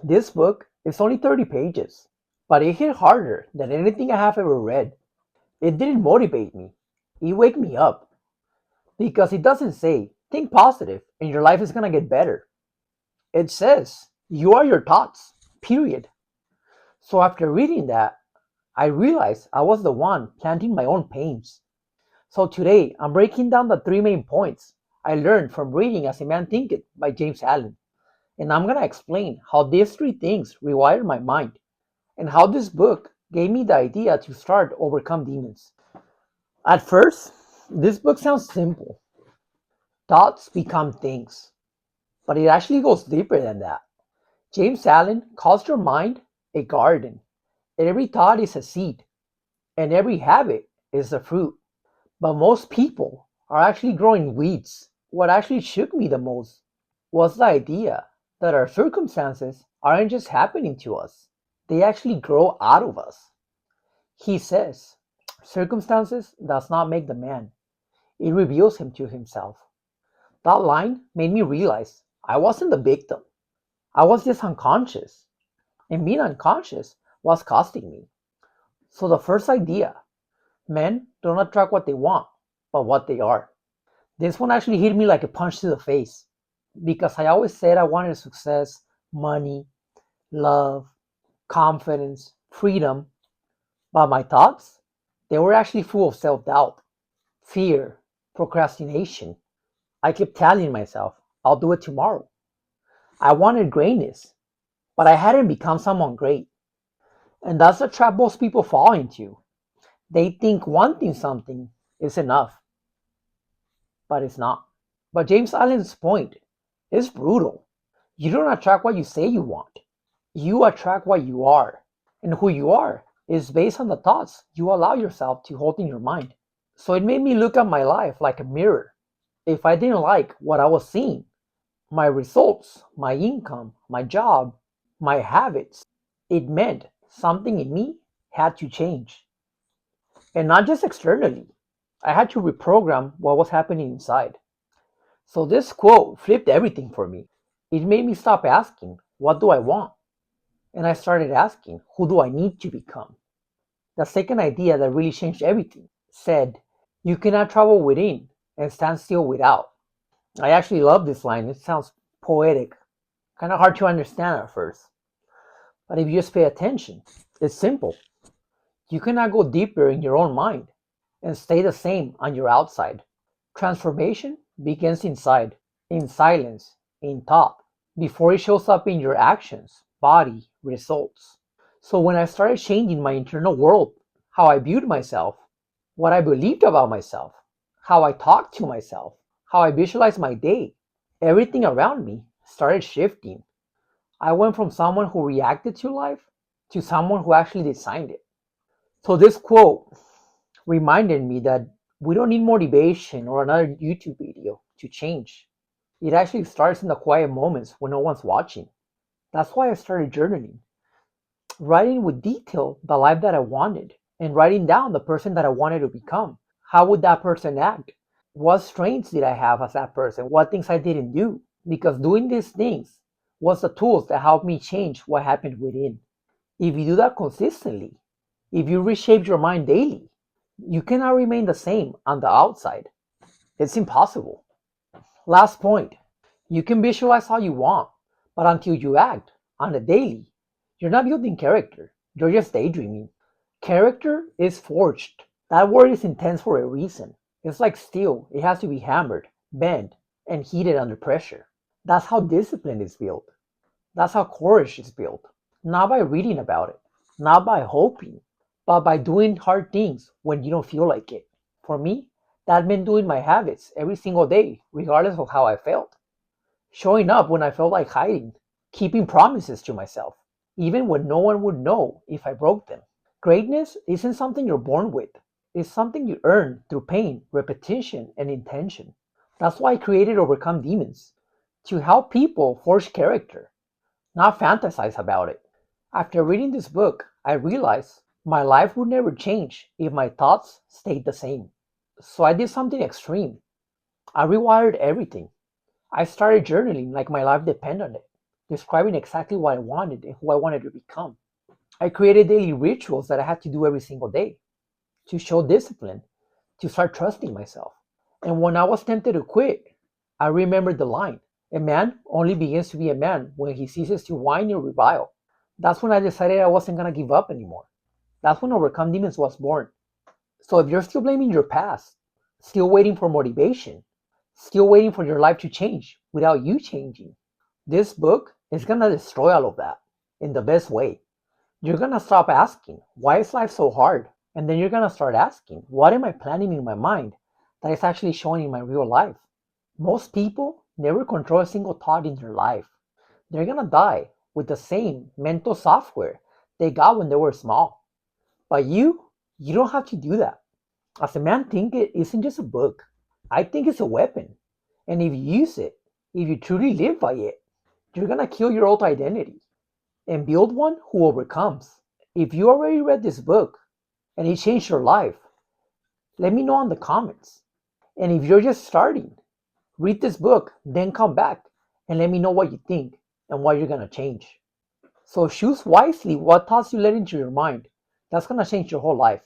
This book is only 30 pages, but it hit harder than anything I have ever read. It didn't motivate me, it waked me up because it doesn't say, think positive and your life is gonna get better. It says, you are your thoughts, period. So after reading that, I realized I was the one planting my own pains. So today, I'm breaking down the three main points I learned from reading As a Man Thinketh by James Allen. And I'm gonna explain how these three things rewired my mind and how this book gave me the idea to start Overcome Demons. At first, this book sounds simple. Thoughts become things. But it actually goes deeper than that. James Allen calls your mind a garden. And every thought is a seed. And every habit is a fruit. But most people are actually growing weeds. What actually shook me the most was the idea that our circumstances aren't just happening to us, they actually grow out of us. He says, circumstances does not make the man, it reveals him to himself. That line made me realize I wasn't the victim. I was just unconscious. And being unconscious was costing me. So the first idea, men don't attract what they want, but what they are. This one actually hit me like a punch to the face because I always said I wanted success, money, love, confidence, freedom, but my thoughts, they were actually full of self-doubt, fear, procrastination. I kept telling myself, I'll do it tomorrow. I wanted greatness, but I hadn't become someone great. And that's the trap most people fall into. They think wanting something is enough, but it's not. But James Allen's point is brutal. You don't attract what you say you want. You attract what you are. And who you are is based on the thoughts you allow yourself to hold in your mind. So it made me look at my life like a mirror. If I didn't like what I was seeing, my results, my income, my job, my habits, it meant something in me had to change. And not just externally. I had to reprogram what was happening inside. So this quote flipped everything for me. It made me stop asking, what do I want? And I started asking, who do I need to become? The second idea that really changed everything said, you cannot travel within and stand still without. I actually love this line. It sounds poetic, kind of hard to understand at first. But if you just pay attention, it's simple. You cannot go deeper in your own mind and stay the same on your outside. Transformation begins inside, in silence, in thought, before it shows up in your actions, body, results. So when I started changing my internal world, how I viewed myself, what I believed about myself, how I talked to myself, how I visualized my day, everything around me started shifting. I went from someone who reacted to life to someone who actually designed it. So this quote reminded me that we don't need motivation or another YouTube video to change. It actually starts in the quiet moments when no one's watching. That's why I started journaling, writing with detail the life that I wanted, and writing down the person that I wanted to become. How would that person act? What strengths did I have as that person? What things I didn't do? Because doing these things was the tools that helped me change what happened within. If you do that consistently, if you reshape your mind daily, you cannot remain the same on the outside. It's impossible. Last point, you can visualize all you want, but until you act on a daily, you're not building character. You're just daydreaming. Character is forged. That word is intense for a reason. It's like steel. It has to be hammered, bent, and heated under pressure. That's how discipline is built. That's how courage is built. Not by reading about it, not by hoping, but by doing hard things when you don't feel like it. For me, that meant doing my habits every single day, regardless of how I felt. Showing up when I felt like hiding, keeping promises to myself, even when no one would know if I broke them. Greatness isn't something you're born with, it's something you earn through pain, repetition, and intention. That's why I created Overcome Demons, to help people forge character, not fantasize about it. After reading this book, I realized my life would never change if my thoughts stayed the same. So I did something extreme. I rewired everything. I started journaling like my life depended on it. describing exactly what I wanted and who I wanted to become. I created daily rituals that I had to do every single day to show discipline, to start trusting myself. And when I was tempted to quit, I remembered the line: a man only begins to be a man when he ceases to whine and revile. That's when I decided I wasn't going to give up anymore. That's when Overcome Demons was born. So if you're still blaming your past, still waiting for motivation, still waiting for your life to change without you changing, this book is going to destroy all of that in the best way. You're going to stop asking, why is life so hard? And then you're going to start asking, what am I planning in my mind that is actually showing in my real life? Most people never control a single thought in their life. They're going to die with the same mental software they got when they were small. But you don't have to do that. As a Man Thinketh isn't just a book. I think it's a weapon. And if you use it, if you truly live by it, you're going to kill your old identity and build one who overcomes. If you already read this book and it changed your life, let me know in the comments. And if you're just starting, read this book, then come back and let me know what you think and what you're going to change. So choose wisely what thoughts you let into your mind. That's going to change your whole life.